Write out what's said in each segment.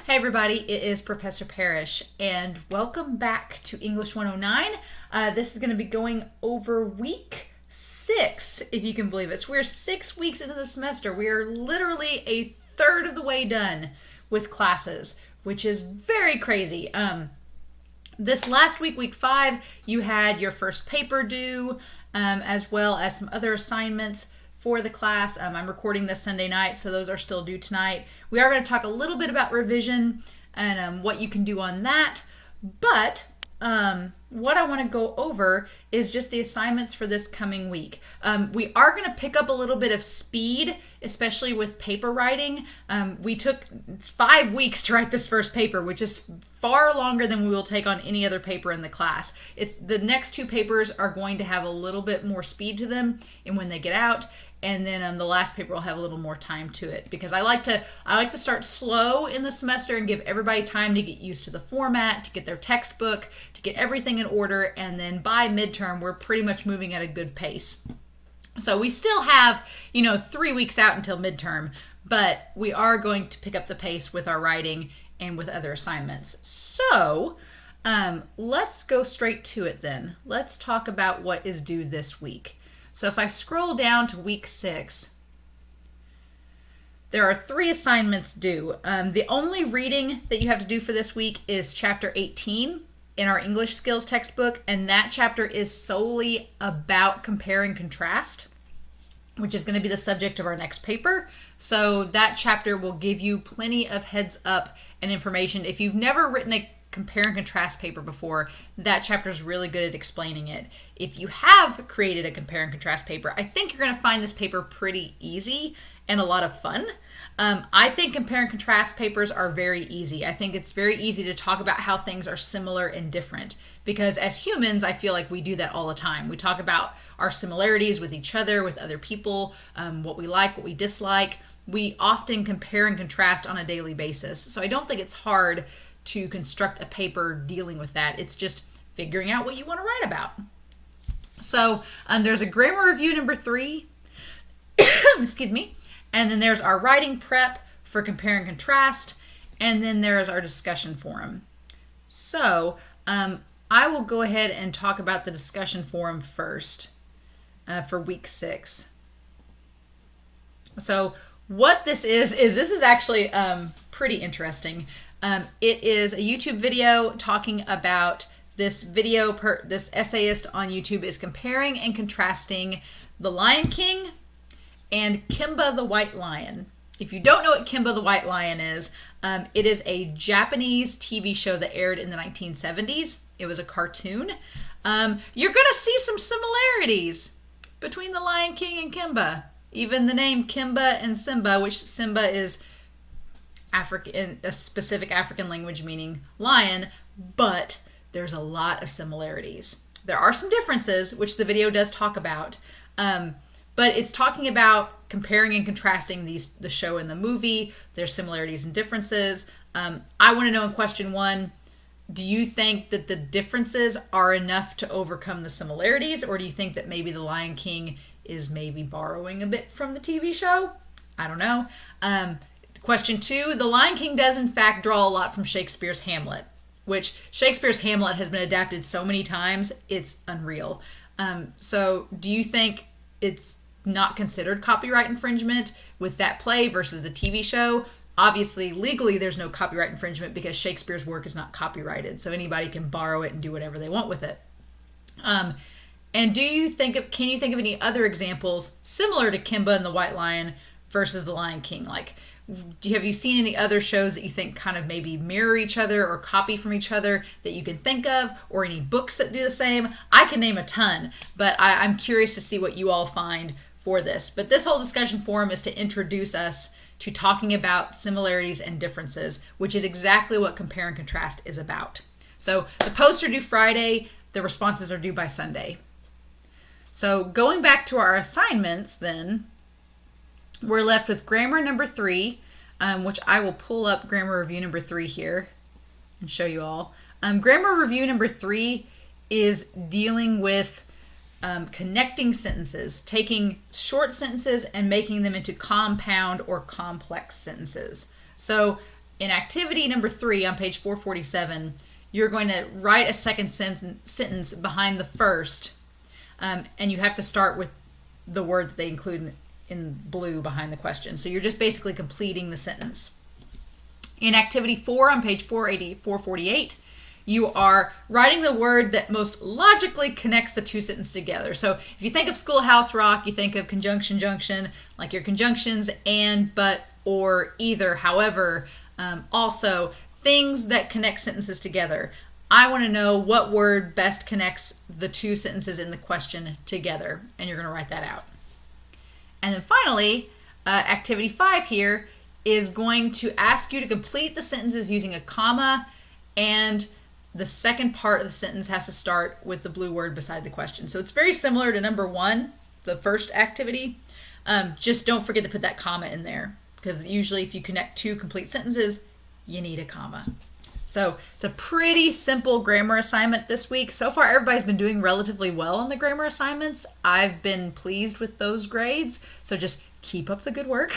Hey everybody, it is Professor Parish, and welcome back to English 109. This is going to be going over week 6, if you can believe it. So we're 6 weeks into the semester. We are literally a third of the way done with classes, which is very crazy. This last week, week 5, you had your first paper due, as well as some other assignments for the class. I'm recording this Sunday night, so those are still due tonight. We are going to talk a little bit about revision and what you can do on that. But what I want to go over is just the assignments for this coming week. We are going to pick up a little bit of speed, especially with paper writing. We took 5 weeks to write this first paper, which is far longer than we will take on any other paper in the class. The next 2 papers are going to have a little bit more speed to them and when they get out. And then the last paper will have a little more time to it, because I like to start slow in the semester and give everybody time to get used to the format, to get their textbook, to get everything in order, and then by midterm we're pretty much moving at a good pace. So we still have 3 weeks out until midterm, but we are going to pick up the pace with our writing and with other assignments. So let's go straight to it then. Let's talk about what is due this week. So if I scroll down to week 6, there are 3 assignments due. The only reading that you have to do for this week is chapter 18 in our English skills textbook, and that chapter is solely about compare and contrast, which is going to be the subject of our next paper. So that chapter will give you plenty of heads up and information. If you've never written a compare and contrast paper before, that chapter is really good at explaining it. If you have created a compare and contrast paper, I think you're going to find this paper pretty easy and a lot of fun. I think compare and contrast papers are very easy. I think it's very easy to talk about how things are similar and different, because as humans, I feel like we do that all the time. We talk about our similarities with each other, with other people, what we like, what we dislike. We often compare and contrast on a daily basis. So I don't think it's hard to construct a paper dealing with that. It's just figuring out what you want to write about. So there's a grammar review number 3, excuse me, and then there's our writing prep for compare and contrast, and then there's our discussion forum. So I will go ahead and talk about the discussion forum first for week 6. So what this is actually pretty interesting. It is a YouTube video talking about this essayist on YouTube is comparing and contrasting The Lion King and Kimba the White Lion. If you don't know what Kimba the White Lion is, it is a Japanese TV show that aired in the 1970s. It was a cartoon. You're going to see some similarities between The Lion King and Kimba. Even the name Kimba and Simba, which Simba is African, a specific African language meaning lion, but there's a lot of similarities. There are some differences, which the video does talk about, but it's talking about comparing and contrasting the show and the movie, their similarities and differences. I want to know in question 1, do you think that the differences are enough to overcome the similarities, or do you think that maybe The Lion King is maybe borrowing a bit from the TV show? I don't know. Question 2, The Lion King does in fact draw a lot from Shakespeare's Hamlet, which Shakespeare's Hamlet has been adapted so many times, it's unreal. So do you think it's not considered copyright infringement with that play versus the TV show? Obviously, legally, there's no copyright infringement because Shakespeare's work is not copyrighted, so anybody can borrow it and do whatever they want with it. And can you think of any other examples similar to Kimba and the White Lion versus The Lion King? Like, have you seen any other shows that you think kind of maybe mirror each other or copy from each other that you can think of, or any books that do the same? I can name a ton, but I'm curious to see what you all find for this. But this whole discussion forum is to introduce us to talking about similarities and differences, which is exactly what compare and contrast is about. So the posts are due Friday, the responses are due by Sunday. So going back to our assignments then, we're left with grammar number 3, which I will pull up grammar review number 3 here and show you all. Grammar review number 3 is dealing with connecting sentences, taking short sentences and making them into compound or complex sentences. So in activity number 3 on page 447, you're going to write a second sentence behind the first, and you have to start with the word that they include in blue behind the question. So you're just basically completing the sentence. In activity 4 on page 448, you are writing the word that most logically connects the two sentences together. So if you think of Schoolhouse Rock, you think of conjunction, junction, like your conjunctions and, but, or, either, however. Also, things that connect sentences together. I want to know what word best connects the two sentences in the question together, and you're going to write that out. And then finally, activity 5 here is going to ask you to complete the sentences using a comma, and the second part of the sentence has to start with the blue word beside the question. So it's very similar to number 1, the first activity. Just don't forget to put that comma in there, because usually if you connect 2 complete sentences, you need a comma. So it's a pretty simple grammar assignment this week. So far, everybody's been doing relatively well on the grammar assignments. I've been pleased with those grades, so just keep up the good work.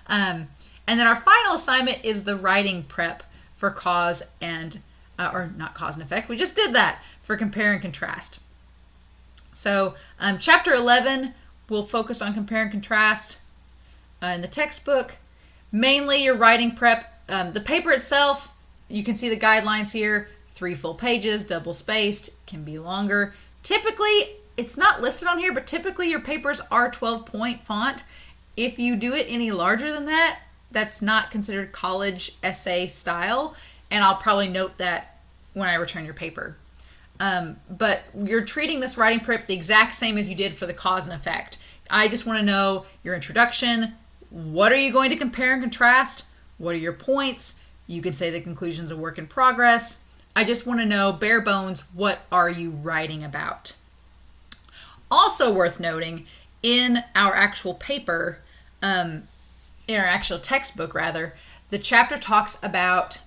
And then our final assignment is the writing prep for cause and, or not cause and effect, we just did that, for compare and contrast. So chapter 11 will focus on compare and contrast in the textbook. Mainly your writing prep. The paper itself, you can see the guidelines here, 3 full pages, double spaced, can be longer. Typically, it's not listed on here, but typically your papers are 12-point font. If you do it any larger than that, that's not considered college essay style, and I'll probably note that when I return your paper. But you're treating this writing prep the exact same as you did for the cause and effect. I just want to know your introduction. What are you going to compare and contrast? What are your points? You could say the conclusion's a work in progress. I just want to know, bare bones, what are you writing about? Also worth noting, in our actual paper, in our actual textbook rather, the chapter talks about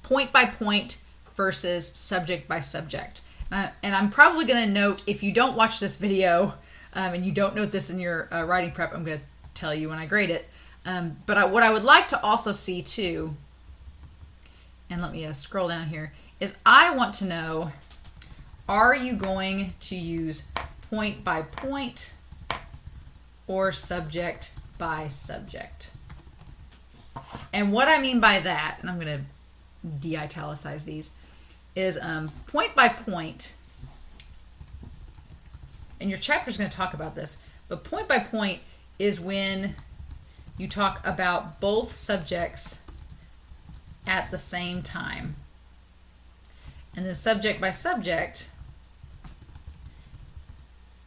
point by point versus subject by subject. And I'm probably going to note, if you don't watch this video and you don't note this in your writing prep, I'm going to tell you when I grade it. But what I would like to also see too, and let me scroll down here, is I want to know, are you going to use point by point or subject by subject? And what I mean by that, and I'm going to de-italicize these, is point by point, and your chapter is going to talk about this, but point by point is when you talk about both subjects at the same time. And then subject by subject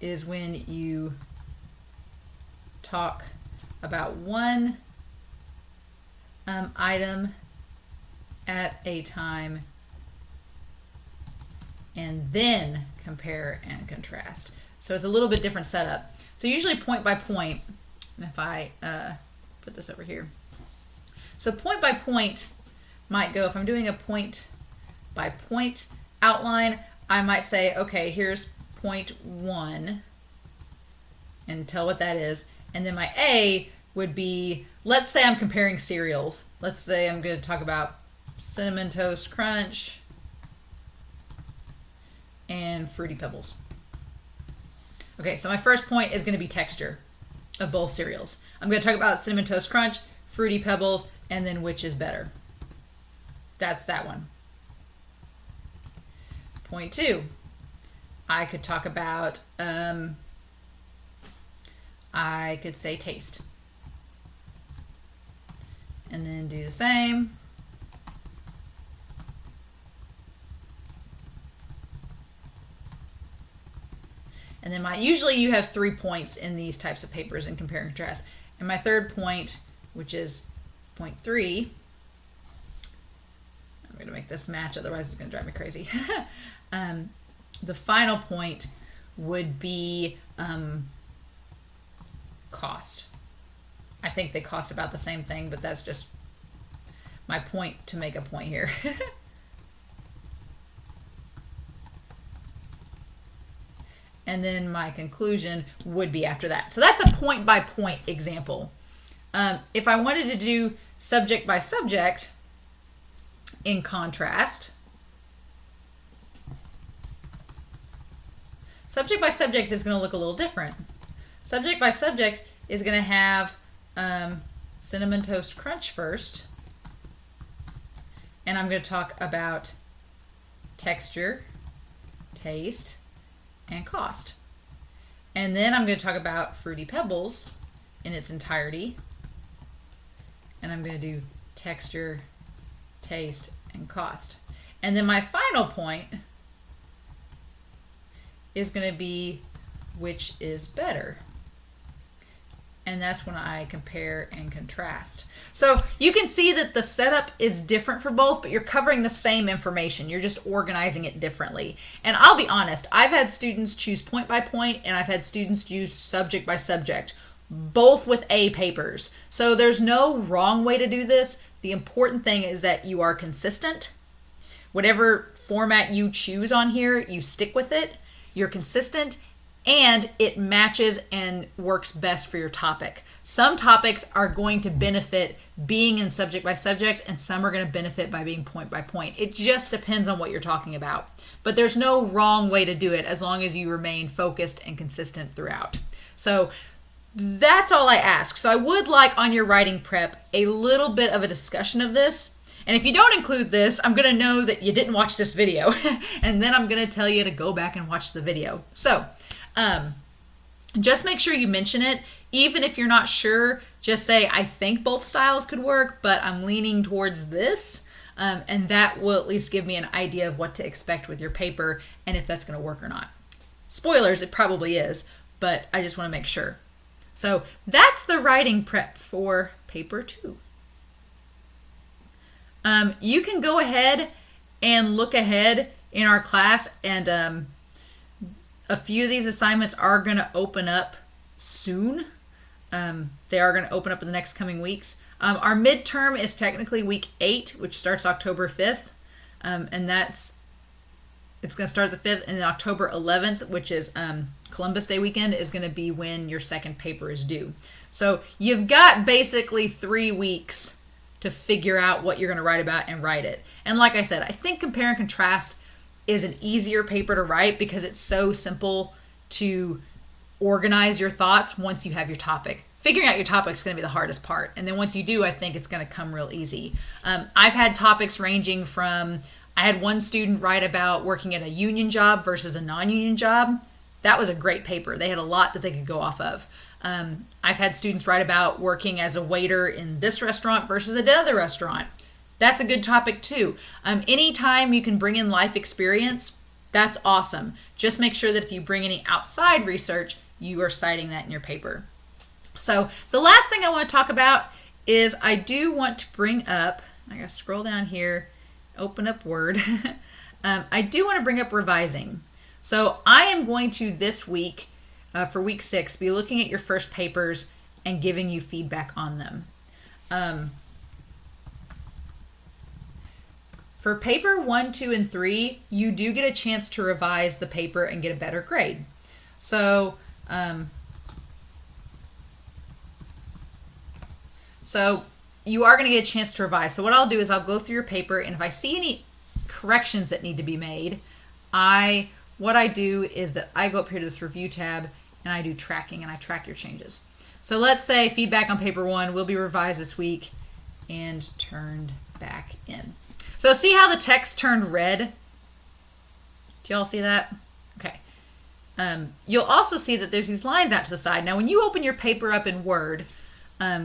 is when you talk about one item at a time and then compare and contrast. So it's a little bit different setup. So usually point by point, and if I put this over here. So point by point might go, if I'm doing a point by point outline, I might say, okay, here's point 1 and tell what that is. And then my A would be, let's say I'm comparing cereals. Let's say I'm going to talk about Cinnamon Toast Crunch and Fruity Pebbles. Okay, so my first point is going to be texture of both cereals. I'm going to talk about Cinnamon Toast Crunch, Fruity Pebbles, and then which is better. That's that one. Point 2, I could talk about, I could say taste. And then do the same. And then usually you have 3 points in these types of papers in compare and contrast. And my third point, which is point 3, I'm going to make this match, otherwise it's going to drive me crazy. The final point would be cost. I think they cost about the same thing, but that's just my point to make a point here. And then my conclusion would be after that. So that's a point by point example. If I wanted to do subject by subject, in contrast, subject by subject is going to look a little different. Subject by subject is going to have Cinnamon Toast Crunch first, and I'm going to talk about texture, taste, and cost. And then I'm going to talk about Fruity Pebbles in its entirety, and I'm going to do texture, taste, and cost. And then my final point is going to be which is better. And that's when I compare and contrast. So you can see that the setup is different for both, but you're covering the same information. You're just organizing it differently. And I'll be honest, I've had students choose point by point, and I've had students choose subject by subject, both with A papers. So there's no wrong way to do this. The important thing is that you are consistent. Whatever format you choose on here, you stick with it. You're consistent, and it matches and works best for your topic. Some topics are going to benefit being in subject by subject, and some are going to benefit by being point by point. It just depends on what you're talking about. But there's no wrong way to do it as long as you remain focused and consistent throughout. So that's all I ask. So I would like on your writing prep a little bit of a discussion of this. And if you don't include this, I'm going to know that you didn't watch this video. And then I'm going to tell you to go back and watch the video. So just make sure you mention it. Even if you're not sure, just say, I think both styles could work, but I'm leaning towards this. And that will at least give me an idea of what to expect with your paper and if that's going to work or not. Spoilers, it probably is, but I just want to make sure. So that's the writing prep for paper 2. You can go ahead and look ahead in our class, and a few of these assignments are going to open up soon. They are going to open up in the next coming weeks. Our midterm is technically week 8, which starts October 5th, and it's going to start the 5th, and then October 11th, which is Columbus Day weekend, is going to be when your second paper is due. So you've got basically 3 weeks to figure out what you're going to write about and write it. And like I said, I think compare and contrast is an easier paper to write because it's so simple to organize your thoughts once you have your topic. Figuring out your topic is going to be the hardest part. And then once you do, I think it's going to come real easy. I've had topics ranging from, I had one student write about working at a union job versus a non-union job. That was a great paper. They had a lot that they could go off of. I've had students write about working as a waiter in this restaurant versus another restaurant. That's a good topic too. Anytime you can bring in life experience, that's awesome. Just make sure that if you bring any outside research, you are citing that in your paper. So the last thing I want to talk about is I do want to bring up, I gotta scroll down here, open up Word. I do want to bring up revising. So I am going to this week, for week 6, be looking at your first papers and giving you feedback on them. For paper 1, 2, and 3, you do get a chance to revise the paper and get a better grade. So, you are going to get a chance to revise. So what I'll do is I'll go through your paper, and if I see any corrections that need to be made, what I do is that I go up here to this review tab and I do tracking, and I track your changes. So let's say feedback on paper 1 will be revised this week and turned back in. So see how the text turned red? Do y'all see that? Okay. You'll also see that there's these lines out to the side. Now when you open your paper up in Word,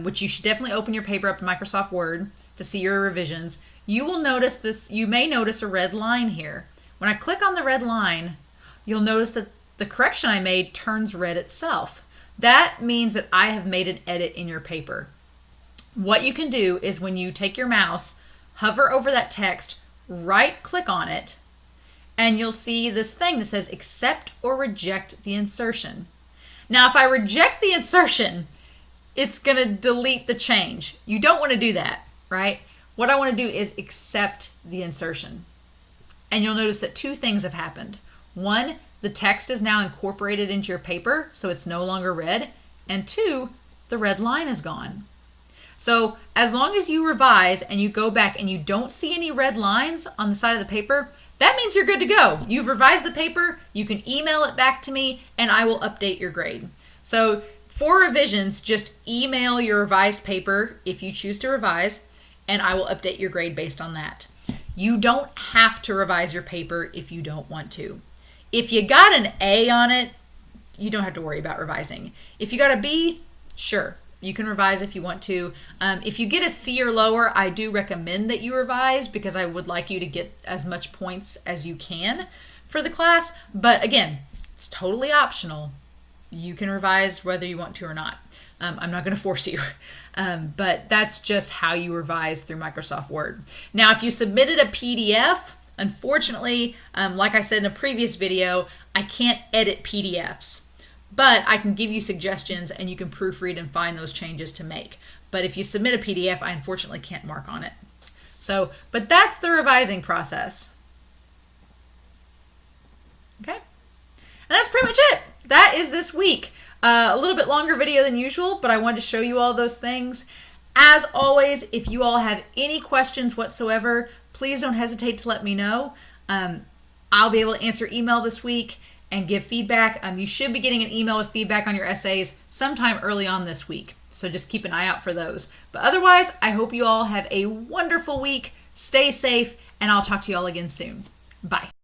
which you should definitely open your paper up in Microsoft Word to see your revisions, you will notice this, you may notice a red line here. When I click on the red line, you'll notice that the correction I made turns red itself. That means that I have made an edit in your paper. What you can do is when you take your mouse, hover over that text, right click on it, and you'll see this thing that says accept or reject the insertion. Now if I reject the insertion, it's going to delete the change. You don't want to do that, right? What I want to do is accept the insertion. And you'll notice that 2 things have happened. 1, the text is now incorporated into your paper, so it's no longer red. And 2, the red line is gone. So as long as you revise and you go back and you don't see any red lines on the side of the paper, that means you're good to go. You've revised the paper, you can email it back to me, and I will update your grade. So for revisions, just email your revised paper if you choose to revise, and I will update your grade based on that. You don't have to revise your paper if you don't want to. If you got an A on it, you don't have to worry about revising. If you got a B, sure, you can revise if you want to. If you get a C or lower, I do recommend that you revise because I would like you to get as much points as you can for the class. But again, it's totally optional. You can revise whether you want to or not. I'm not going to force you. But that's just how you revise through Microsoft Word. Now, if you submitted a PDF, unfortunately, like I said in a previous video, I can't edit PDFs. But I can give you suggestions and you can proofread and find those changes to make. But if you submit a PDF, I unfortunately can't mark on it. So, but that's the revising process. Okay? And that's pretty much it. That is this week. A little bit longer video than usual, but I wanted to show you all those things. As always, if you all have any questions whatsoever, please don't hesitate to let me know. I'll be able to answer email this week and give feedback. You should be getting an email with feedback on your essays sometime early on this week. So just keep an eye out for those. But otherwise, I hope you all have a wonderful week. Stay safe, and I'll talk to you all again soon. Bye.